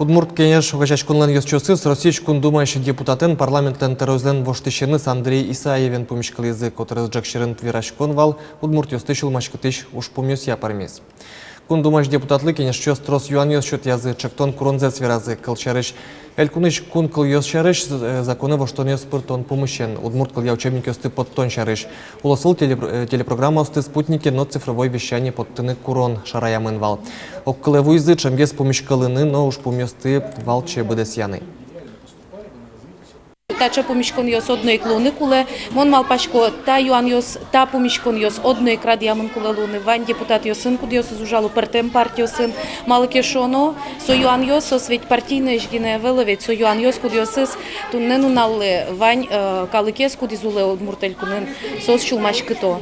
Удмурт кенеш угачаш кунлан йосчосыз Российш кундумайши депутатын парламенттен терроризлен воштышеныс Андрей Исаевен помешкал язык, который сджакширен твираш конвал, Удмурт йостышил машкатыш уж помес я пармес. Кундумаш депутатлы кенеш чос трос юан йосчет язык, чактон куронзец виразы кылчарыш. Элькуныш кун кыл йосчарыш законы воштон йоспыртон помощен. Удмурт кыл яучебник йосты подтон чарыш. Улосыл телепрограмма осты спутники, но цифровой вещание подтыны курон шараямын вал. Оккылеву язык чемгес помешкалыны, но уж поместы валче бедесяны. Та помішкон йос одної клуни, куле мон мал пашко та юан йос та помішкон йос одної крадіамон куле луни. Вань депутат йосин, куди йос зужалу пертем партію син малки шоно, со юан йос освіть партійне жгіне веловить, со юан йос куди йосис ту нену налли вань каликес куди зуле одмуртель кунен сос чулмаш кито.